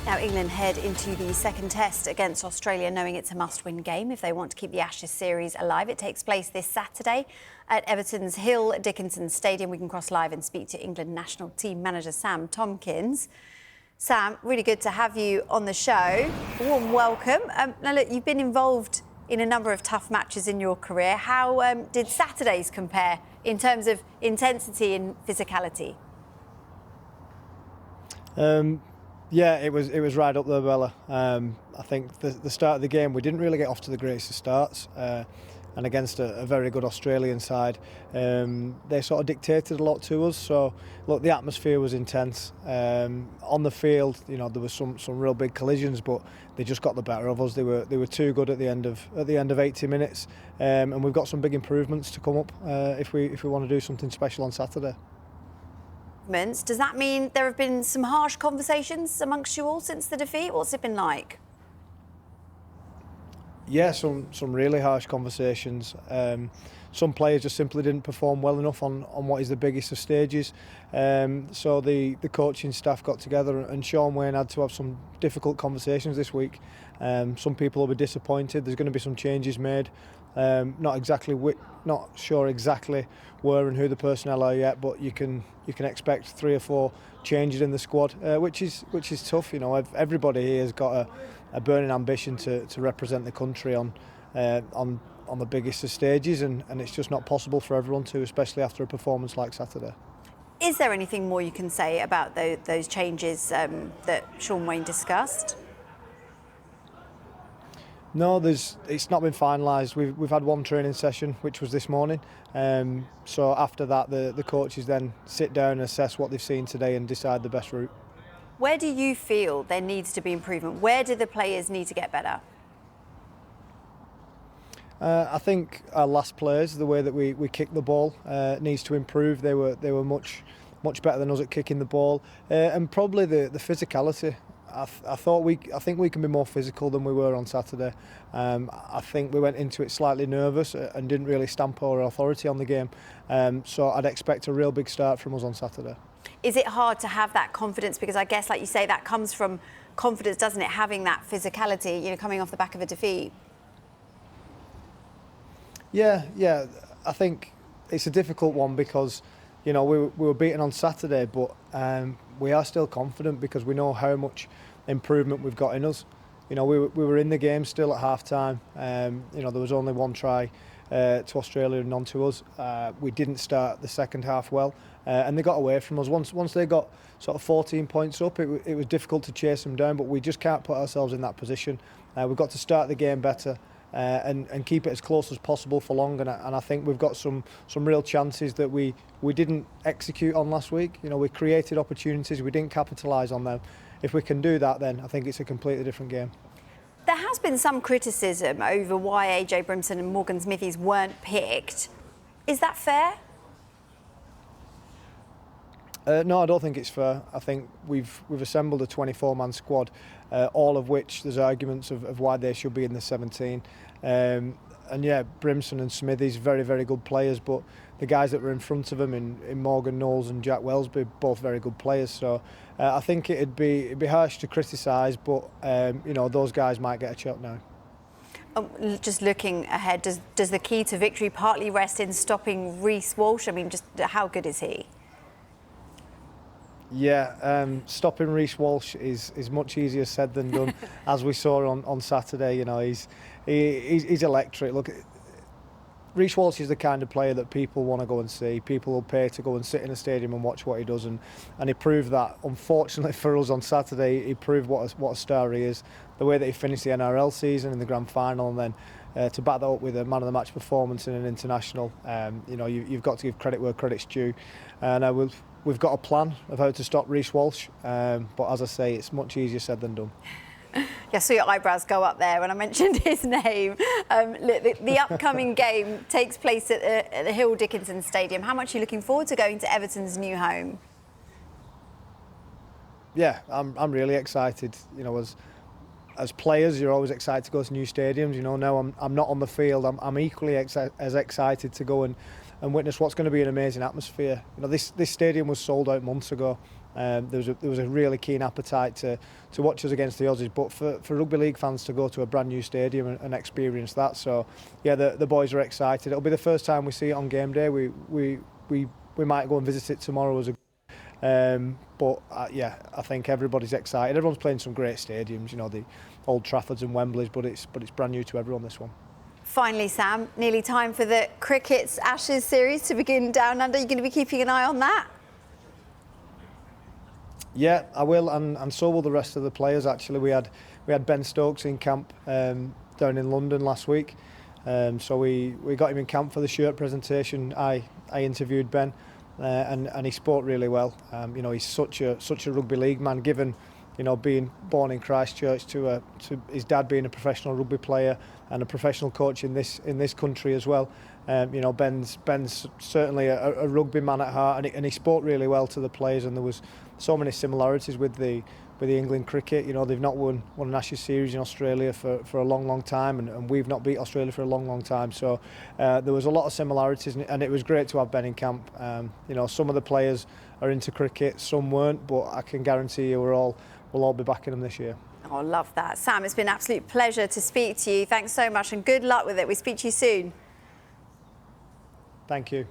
Now England head into the second test against Australia, knowing it's a must-win game if they want to keep the Ashes series alive. It takes place this Saturday at Everton's Hill Dickinson Stadium. We can cross live and speak to England national team manager Sam Tomkins. Sam, really good to have you on the show. A warm welcome. Now look, you've been involved in a number of tough matches in your career. How did Saturdays compare in terms of intensity and physicality? Yeah, it was right up there, Bella. I think the start of the game, we didn't really get off to the greatest of starts, and against a very good Australian side, they sort of dictated a lot to us. So, look, the atmosphere was intense. On the field, you know, there was some real big collisions, but they just got the better of us. They were too good at the end of 80 minutes, and we've got some big improvements to come up if we want to do something special on Saturday. Does that mean there have been some harsh conversations amongst you all since the defeat? What's it been like? Yeah, some really harsh conversations. Some players just simply didn't perform well enough on what is the biggest of stages. So the coaching staff got together, and Sean Wayne had to have some difficult conversations this week. Some people will be disappointed. There's going to be some changes made. Not sure exactly where and who the personnel are yet, but you can expect 3 or 4 changes in the squad, which is tough. You know, everybody here has got a burning ambition to represent the country on the biggest of stages, and it's just not possible for everyone to, especially after a performance like Saturday. Is there anything more you can say about those changes that Sean Wayne discussed? No, it's not been finalised. We've had one training session, which was this morning. So after that, the coaches then sit down and assess what they've seen today and decide the best route. Where do you feel there needs to be improvement? Where do the players need to get better? I think our last players, the way that we kick the ball, needs to improve. They were much better than us at kicking the ball, and probably the physicality. I think we can be more physical than we were on Saturday. I think we went into it slightly nervous and didn't really stamp our authority on the game. So I'd expect a real big start from us on Saturday. Is it hard to have that confidence? Because I guess, like you say, that comes from confidence, doesn't it? Having that physicality, you know, coming off the back of a defeat. Yeah. I think it's a difficult one because, you know, we were beaten on Saturday, but we are still confident because we know how much improvement we've got in us. You know, we were in the game still at half-time. You know, there was only one try to Australia and none to us. We didn't start the second half well, and they got away from us. Once they got sort of 14 points up, it was difficult to chase them down, but we just can't put ourselves in that position. We've got to start the game better. And keep it as close as possible for long, and I think we've got some real chances that we didn't execute on last week. You know, we created opportunities, we didn't capitalise on them. If we can do that, then I think it's a completely different game. There has been some criticism over why AJ Brimson and Morgan Smithies weren't picked. Is that fair? No, I don't think it's fair. I think we've assembled a 24-man squad, all of which there's arguments of why they should be in the 17. And yeah, Brimson and Smithies, very, very good players, but the guys that were in front of them in Morgan Knowles and Jack Wellsby, both very good players. So I think it'd be harsh to criticise, but you know, those guys might get a shot now. Just looking ahead, does the key to victory partly rest in stopping Reece Walsh? I mean, just how good is he? Yeah, stopping Reece Walsh is much easier said than done, as we saw on Saturday. You know, he's electric. Look, Reece Walsh is the kind of player that people want to go and see. People will pay to go and sit in a stadium and watch what he does, and he proved that. Unfortunately for us on Saturday, he proved what a star he is. The way that he finished the NRL season in the grand final, and then to back that up with a man of the match performance in an international, you know, you've got to give credit where credit's due, and we've got a plan of how to stop Reece Walsh, but as I say, it's much easier said than done. Yeah, I saw your eyebrows go up there when I mentioned his name. The upcoming game takes place at the Hill Dickinson Stadium. How much are you looking forward to going to Everton's new home? Yeah, I'm really excited. You know, as players, you're always excited to go to new stadiums. You know, now I'm not on the field. I'm equally as excited to go and witness what's going to be an amazing atmosphere. You know, this stadium was sold out months ago. There was a really keen appetite to watch us against the Aussies, but for rugby league fans to go to a brand new stadium and experience that. So yeah, the boys are excited. It'll be the first time we see it on game day. We might go and visit it tomorrow as a but yeah, I think everybody's excited. Everyone's playing some great stadiums, you know, the Old Traffords and Wembleys, but it's brand new to everyone, this one. Finally, Sam, nearly time for the Cricket's Ashes series to begin down under. You're going to be keeping an eye on that? Yeah, I will, and so will the rest of the players. Actually, we had Ben Stokes in camp down in London last week, so we got him in camp for the shirt presentation. I interviewed Ben, and he spoke really well. You know, he's such a rugby league man, given, you know, being born in Christchurch to his dad being a professional rugby player and a professional coach in this country as well. You know, Ben's certainly a rugby man at heart, and he spoke really well to the players, and there was so many similarities with the England cricket. You know, they've not won an Ashes series in Australia for a long time, and we've not beat Australia for a long time. So there was a lot of similarities, and it was great to have Ben in camp. You know, some of the players are into cricket, some weren't, but I can guarantee you we'll all be backing them this year. Oh, love that. Sam, it's been an absolute pleasure to speak to you. Thanks so much and good luck with it. We speak to you soon. Thank you.